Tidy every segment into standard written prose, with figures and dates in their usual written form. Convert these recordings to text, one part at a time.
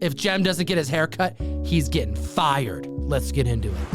If Jem doesn't get his hair cut, he's getting fired. Let's get into it.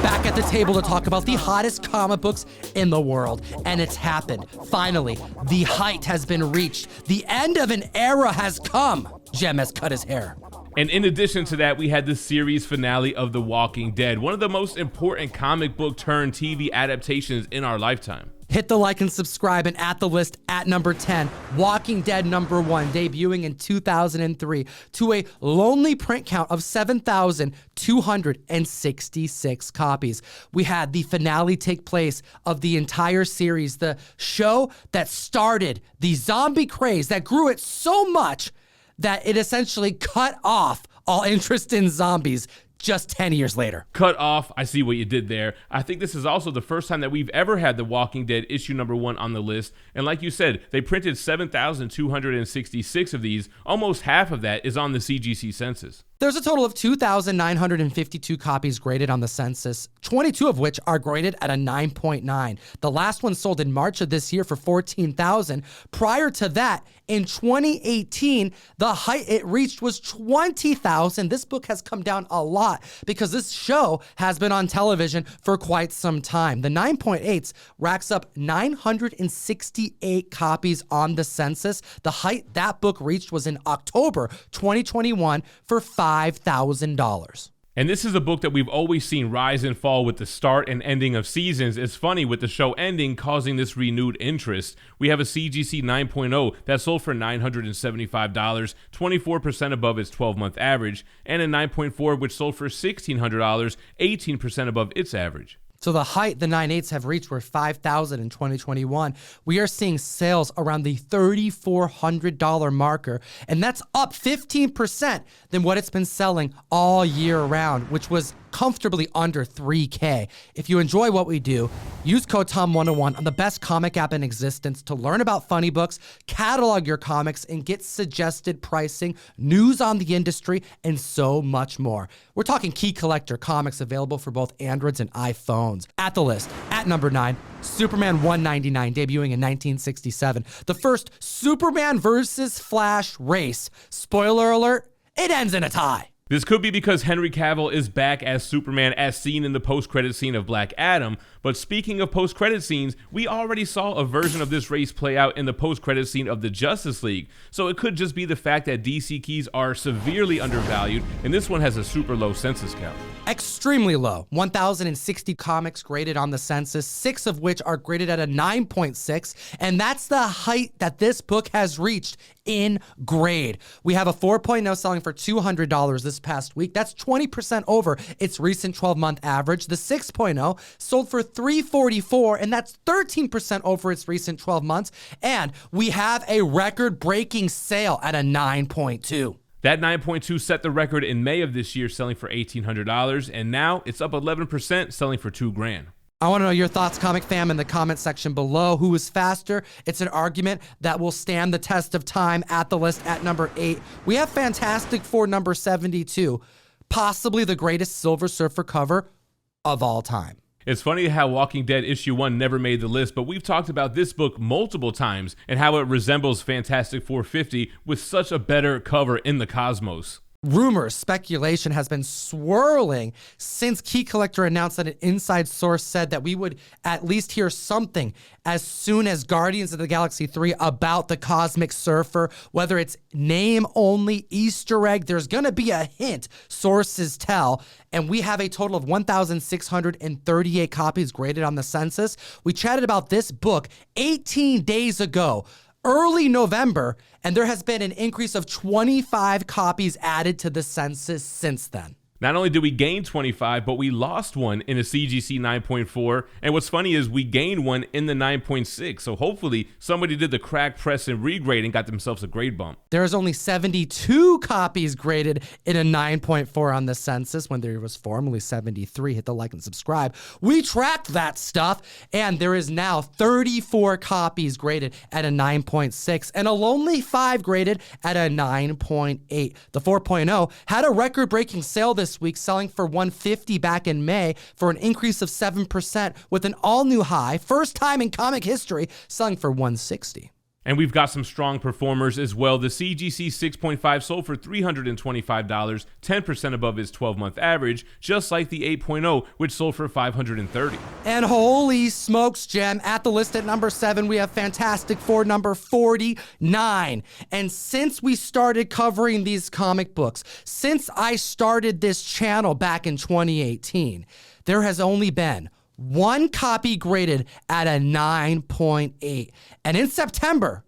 Back at the table to talk about the hottest comic books in the world. And it's happened. Finally, the height has been reached. The end of an era has come. Jem has cut his hair. And in addition to that, we had the series finale of The Walking Dead, one of the most important comic book turned TV adaptations in our lifetime. Hit the like and subscribe, and at the list at number 10, Walking Dead #1, debuting in 2003 to a lonely print count of 7,266 copies. We had the finale take place of the entire series, the show that started the zombie craze that grew it so much that it essentially cut off all interest in zombies just 10 years later. Cut off, I see what you did there. I think this is also the first time that we've ever had The Walking Dead issue #1 on the list. And like you said, they printed 7,266 of these. Almost half of that is on the CGC census. There's a total of 2,952 copies graded on the census, 22 of which are graded at a 9.9. The last one sold in March of this year for 14,000. Prior to that, in 2018, the height it reached was 20,000. This book has come down a lot because this show has been on television for quite some time. The 9.8s racks up 968 copies on the census. The height that book reached was in October 2021 for $5,000. And this is a book that we've always seen rise and fall with the start and ending of seasons. It's funny, with the show ending causing this renewed interest. We have a CGC 9.0 that sold for $975, 24% above its 12-month average, and a 9.4 which sold for $1,600, 18% above its average. So the height the 9.8s have reached were 5,000 in 2021. We are seeing sales around the $3,400 marker, and that's up 15% than what it's been selling all year round, which was comfortably under $3K. If you enjoy what we do, use code TOM101 on the best comic app in existence to learn about funny books, catalog your comics, and get suggested pricing, news on the industry, and so much more. We're talking Key Collector comics available for both Androids and iPhones. At the list, at number 9, Superman 199, debuting in 1967. The first Superman versus Flash race. Spoiler alert, it ends in a tie. This could be because Henry Cavill is back as Superman as seen in the post-credit scene of Black Adam, but speaking of post-credit scenes, we already saw a version of this race play out in the post-credit scene of the Justice League, so it could just be the fact that DC keys are severely undervalued, and this one has a super low census count. Extremely low. 1,060 comics graded on the census, 6 of which are graded at a 9.6, and that's the height that this book has reached in grade. We have a 4.0 selling for $200 this past week. That's 20% over its recent 12-month average. The 6.0 sold for $344, and that's 13% over its recent 12 months. And we have a record-breaking sale at a 9.2. That 9.2 set the record in May of this year, selling for $1,800, and now it's up 11%, selling for $2,000. I want to know your thoughts, comic fam, in the comment section below. Who is faster? It's an argument that will stand the test of time. At the list at number 8, we have Fantastic Four number 72, possibly the greatest Silver Surfer cover of all time. It's funny how Walking Dead issue 1 never made the list, but we've talked about this book multiple times and how it resembles Fantastic Four 50 with such a better cover in the cosmos. Rumors, speculation has been swirling since Key Collector announced that an inside source said that we would at least hear something as soon as Guardians of the Galaxy 3 about the Cosmic Surfer, whether it's name only, Easter egg, there's going to be a hint, sources tell. And we have a total of 1,638 copies graded on the census. We chatted about this book 18 days ago, early November, and there has been an increase of 25 copies added to the census since then. Not only did we gain 25, but we lost one in a CGC 9.4. And what's funny is we gained one in the 9.6. So hopefully somebody did the crack, press, and regrade and got themselves a grade bump. There's only 72 copies graded in a 9.4 on the census when there was formerly 73. Hit the like and subscribe. We tracked that stuff, and there is now 34 copies graded at a 9.6 and a lonely 5 graded at a 9.8. The 4.0 had a record-breaking sale this week, selling for $150 back in May for an increase of 7% with an all-new high, first time in comic history, selling for $160. And we've got some strong performers as well. The CGC 6.5 sold for $325, 10% above its 12-month average, just like the 8.0, which sold for $530. And holy smokes, Jem, at the list at number 7, we have Fantastic Four number 49. And since we started covering these comic books, since I started this channel back in 2018, there has only been one copy graded at a 9.8. And in September,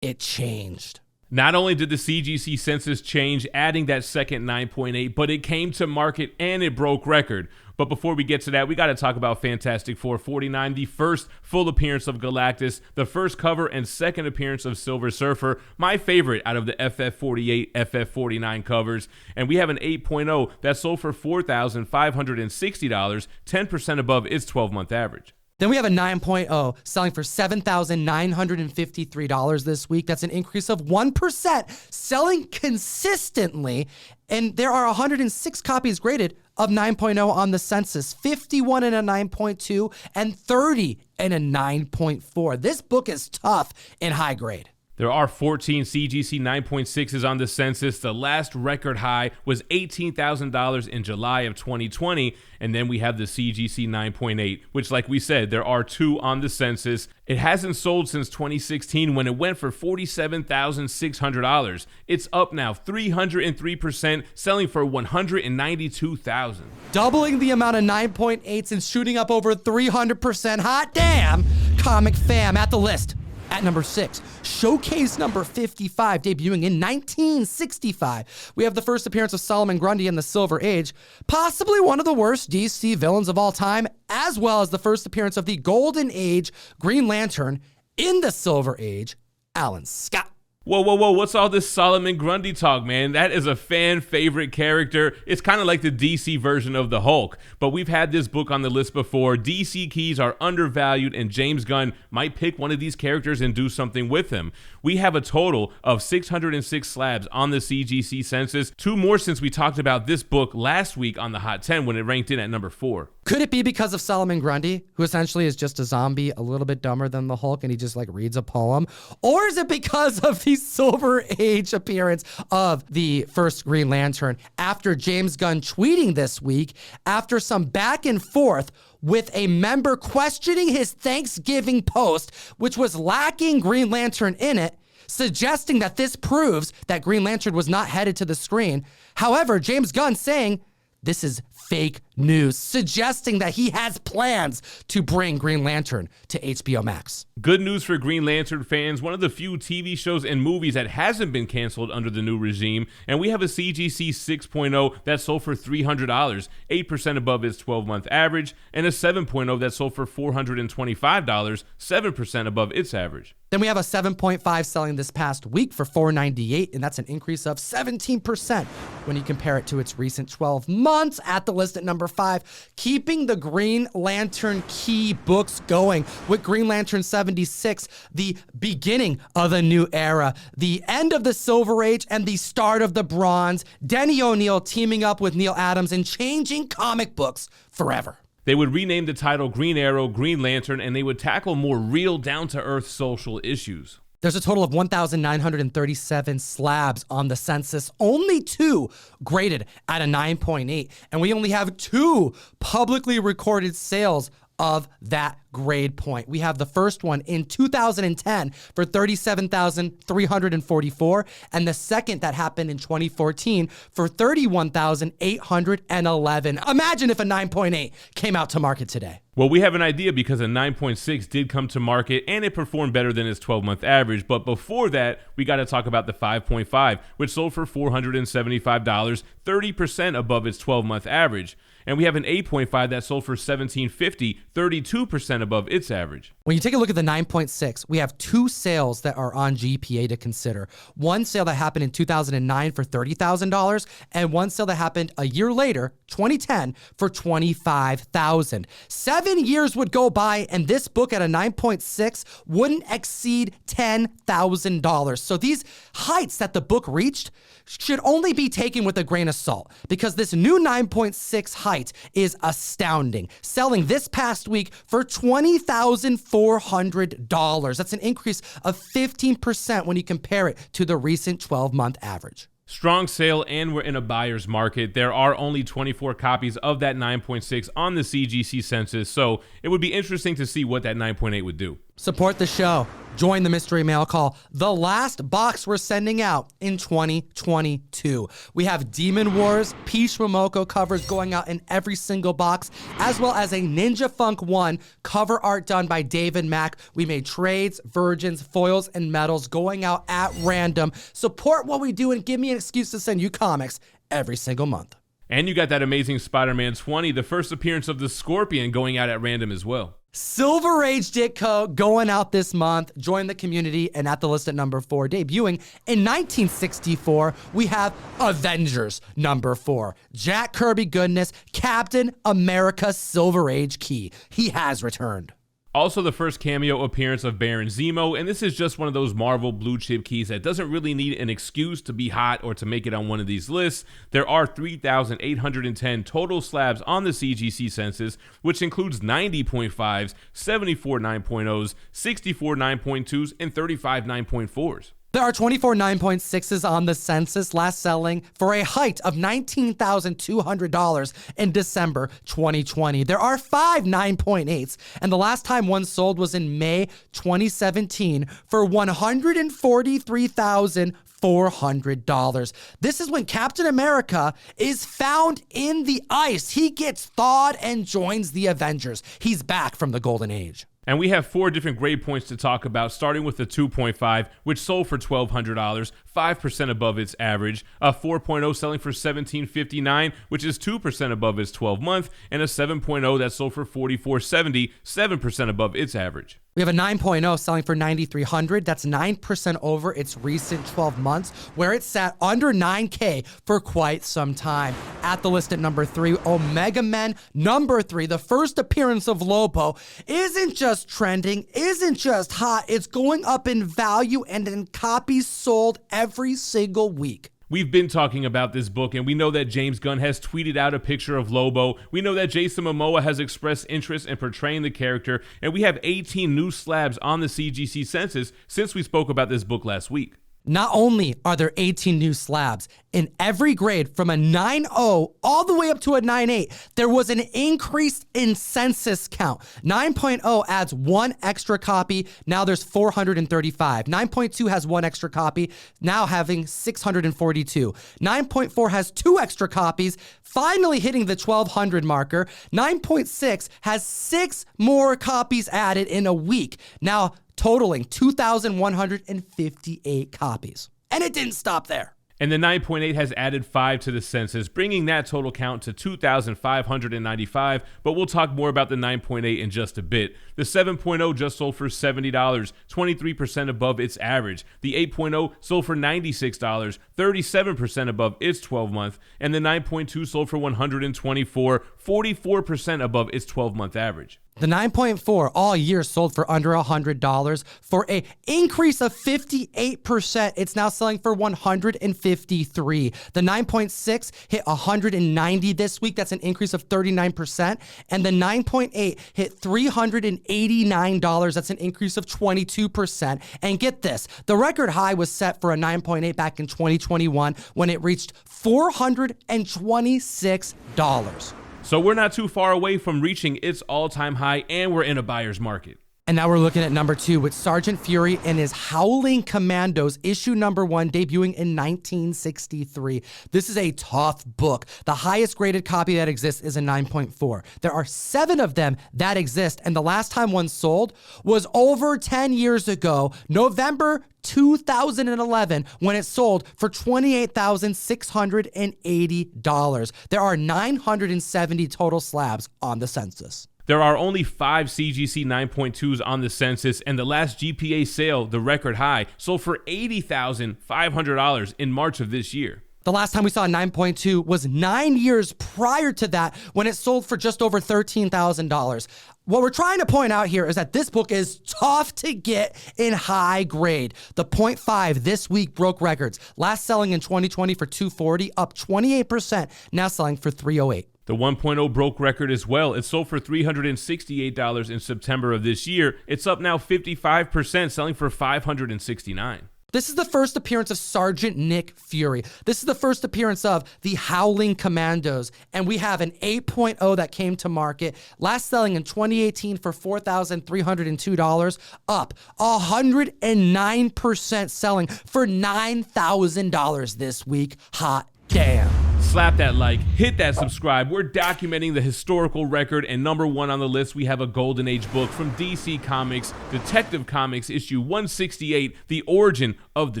it changed. Not only did the CGC census change, adding that second 9.8, but it came to market and it broke record. But before we get to that, we got to talk about Fantastic Four 49, the first full appearance of Galactus, the first cover and second appearance of Silver Surfer, my favorite out of the FF48, FF49 covers. And we have an 8.0 that sold for $4,560, 10% above its 12-month average. Then we have a 9.0 selling for $7,953 this week. That's an increase of 1%, selling consistently. And there are 106 copies graded of 9.0 on the census, 51 in a 9.2 and 30 in a 9.4. This book is tough in high grade. There are 14 CGC 9.6s on the census. The last record high was $18,000 in July of 2020. And then we have the CGC 9.8, which, like we said, there are 2 on the census. It hasn't sold since 2016 when it went for $47,600. It's up now 303%, selling for $192,000. Doubling the amount of 9.8s and shooting up over 300%. Hot damn! Comic fam at the list. At number 6, Showcase number 55, debuting in 1965. We have the first appearance of Solomon Grundy in the Silver Age, possibly one of the worst DC villains of all time, as well as the first appearance of the Golden Age Green Lantern in the Silver Age, Alan Scott. Whoa, what's all this Solomon Grundy talk, man? That is a fan favorite character. It's kind of like the DC version of the Hulk, but we've had this book on the list before. DC keys are undervalued, and James Gunn might pick one of these characters and do something with him. We have a total of 606 slabs on the CGC census, 2 more since we talked about this book last week on the Hot 10 when it ranked in at number 4. Could it be because of Solomon Grundy, who essentially is just a zombie, a little bit dumber than the Hulk, and he just like reads a poem? Or is it because of the Silver Age appearance of the first Green Lantern after James Gunn tweeting this week after some back and forth with a member questioning his Thanksgiving post, which was lacking Green Lantern in it, suggesting that this proves that Green Lantern was not headed to the screen. However, James Gunn saying this is fake news, suggesting that he has plans to bring Green Lantern to HBO Max. Good news for Green Lantern fans, one of the few TV shows and movies that hasn't been canceled under the new regime, and we have a CGC 6.0 that sold for $300, 8% above its 12-month average, and a 7.0 that sold for $425, 7% above its average. Then we have a 7.5 selling this past week for $498, and that's an increase of 17% when you compare it to its recent 12 months. At the list at number 5, keeping the Green Lantern key books going with Green Lantern 76, the beginning of a new era, the end of the Silver Age and the start of the Bronze. Denny O'Neil teaming up with Neal Adams and changing comic books forever. They would rename the title Green Arrow, Green Lantern, and they would tackle more real, down-to-earth social issues. There's a total of 1,937 slabs on the census, only 2 graded at a 9.8, and we only have 2 publicly recorded sales of that grade point. We have the first one in 2010 for $37,344, and the second that happened in 2014 for $31,811. Imagine if a 9.8 came out to market today. Well, we have an idea because a 9.6 did come to market and it performed better than its 12-month average. But before that, we got to talk about the 5.5, which sold for $475, 30% above its 12-month average. And we have an 8.5 that sold for $1,750, 32% above its average. When you take a look at the 9.6, we have 2 sales that are on GPA to consider. One sale that happened in 2009 for $30,000, and one sale that happened a year later, 2010, for $25,000. 7 7 years would go by and this book at a 9.6 wouldn't exceed $10,000. So these heights that the book reached should only be taken with a grain of salt because this new 9.6 height is astounding, selling this past week for $20,400. That's an increase of 15% when you compare it to the recent 12-month average. Strong sale, and we're in a buyer's market. There are only 24 copies of that 9.6 on the CGC census, so it would be interesting to see what that 9.8 would do. Support the show. Join the mystery mail call. The last box we're sending out in 2022. We have Demon Wars, Peach Momoko covers going out in every single box, as well as a Ninja Funk 1 cover art done by David Mack. We made trades, virgins, foils, and medals going out at random. Support what we do and give me an excuse to send you comics every single month. And you got that amazing Spider-Man 20, the first appearance of the Scorpion, going out at random as well. Silver Age Ditko going out this month. Join the community, and at the list at number 4, debuting in 1964, we have Avengers number 4. Jack Kirby goodness, Captain America Silver Age key. He has returned. Also the first cameo appearance of Baron Zemo, and this is just one of those Marvel blue chip keys that doesn't really need an excuse to be hot or to make it on one of these lists. There are 3,810 total slabs on the CGC census, which includes 90.5s, 74 9.0s, 64 9.2s, and 35 9.4s. There are 24 9.6s on the census, last selling for a height of $19,200 in December 2020. There are 5 9.8s, and the last time one sold was in May 2017 for $143,400. This is when Captain America is found in the ice. He gets thawed and joins the Avengers. He's back from the Golden Age. And we have 4 different grade points to talk about, starting with the 2.5, which sold for $1,200, 5% above its average, a 4.0 selling for $1,759, which is 2% above its 12-month, and a 7.0 that sold for $4,470, 7% above its average. We have a 9.0 selling for $9,300. That's 9% over its recent 12 months, where it sat under $9K for quite some time. At the list at number 3, Omega Men number 3, the first appearance of Lobo, isn't just trending, isn't just hot, it's going up in value and in copies sold every single week. We've been talking about this book, and we know that James Gunn has tweeted out a picture of Lobo. We know that Jason Momoa has expressed interest in portraying the character, and we have 18 new slabs on the CGC census since we spoke about this book last week. Not only are there 18 new slabs, in every grade from a 9.0 all the way up to a 9.8, there was an increase in census count. 9.0 adds 1 extra copy. Now there's 435. 9.2 has 1 extra copy, now having 642. 9.4 has 2 extra copies, finally hitting the 1,200 marker. 9.6 has 6 more copies added in a week, now totaling 2,158 copies. And it didn't stop there. And the 9.8 has added 5 to the census, bringing that total count to 2,595, but we'll talk more about the 9.8 in just a bit. The 7.0 just sold for $70, 23% above its average. The 8.0 sold for $96, 37% above its 12-month, and the 9.2 sold for $124, 44% above its 12-month average. The 9.4 all year sold for under $100 for an increase of 58%. It's now selling for $153. The 9.6 hit $190 this week. That's an increase of 39%. And the 9.8 hit $389. That's an increase of 22%. And get this, the record high was set for a 9.8 back in 2021 when it reached $426. So we're not too far away from reaching its all-time high, and we're in a buyer's market. And now we're looking at number 2 with Sergeant Fury and his Howling Commandos, issue number 1, debuting in 1963. This is a tough book. The highest graded copy that exists is a 9.4. There are 7 of them that exist, and the last time one sold was over 10 years ago, November 2011, when it sold for $28,680. There are 970 total slabs on the census. There are only 5 CGC 9.2s on the census, and the last GPA sale, the record high, sold for $80,500 in March of this year. The last time we saw a 9.2 was 9 years prior to that when it sold for just over $13,000. What we're trying to point out here is that this book is tough to get in high grade. The .5 this week broke records. Last selling in 2020 for $240, up 28%, now selling for $308. The 1.0 broke record as well. It sold for $368 in September of this year. It's up now 55%, selling for $569. This is the first appearance of Sergeant Nick Fury. This is the first appearance of the Howling Commandos. And we have an 8.0 that came to market, last selling in 2018 for $4,302, up 109%, selling for $9,000 this week. Hot damn. Slap that like, hit that subscribe. We're documenting the historical record, and number one on the list, we have a Golden Age book from DC Comics, Detective Comics, issue 168, The Origin of the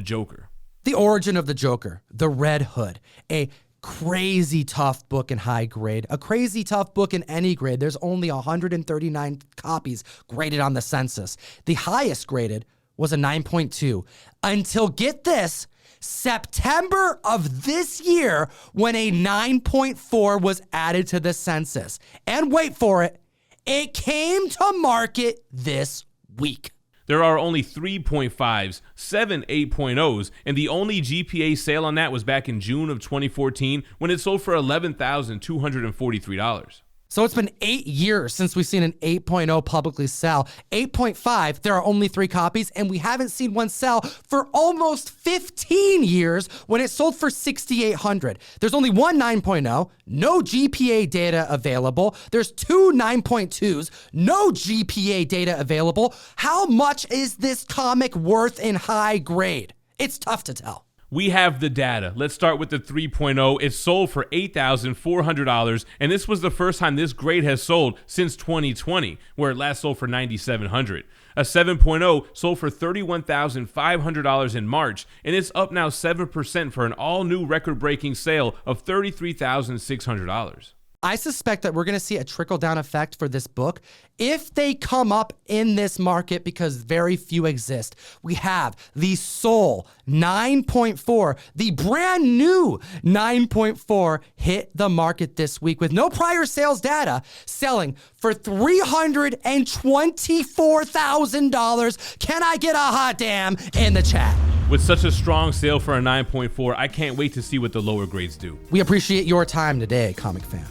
Joker. The Origin of the Joker, The Red Hood, a crazy tough book in high grade, a crazy tough book in any grade. There's only 139 copies graded on the census. The highest graded was a 9.2 until, get this, September of this year, when a 9.4 was added to the census. And wait for it, it came to market this week. There are only 3.5s, 7 8.0s, and the only GPA sale on that was back in June of 2014 when it sold for $11,243. So it's been 8 years since we've seen an 8.0 publicly sell. 8.5, there are only 3 copies, and we haven't seen one sell for almost 15 years when it sold for $6,800. There's only one 9.0, no GPA data available. There's 2 9.2s, no GPA data available. How much is this comic worth in high grade? It's tough to tell. We have the data. Let's start with the 3.0. It sold for $8,400, and this was the first time this grade has sold since 2020, where it last sold for $9,700. A 7.0 sold for $31,500 in March, and it's up now 7% for an all-new record-breaking sale of $33,600. I suspect that we're going to see a trickle-down effect for this book if they come up in this market, because very few exist. We have the Soul 9.4, the brand new 9.4 hit the market this week with no prior sales data, selling for $324,000. Can I get a hot damn in the chat? With such a strong sale for a 9.4, I can't wait to see what the lower grades do. We appreciate your time today, comic fan.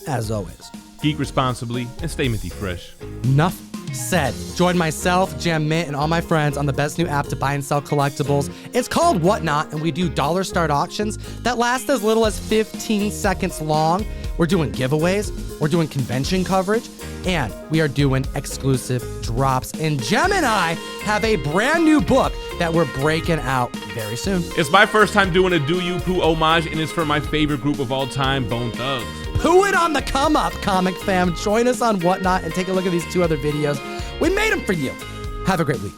As always, geek responsibly and stay minty fresh. Enough said. Join myself, Jam Mint, and all my friends on the best new app to buy and sell collectibles. It's called Whatnot, and we do dollar start auctions that last as little as 15 seconds long. We're doing giveaways, we're doing convention coverage, and we are doing exclusive drops. And Jem and I have a brand new book that we're breaking out very soon. It's my first time doing a Do You Poo homage, and it's for my favorite group of all time, Bone Thugs. Poo it on the come up, comic fam. Join us on Whatnot and take a look at these 2 other videos. We made them for you. Have a great week.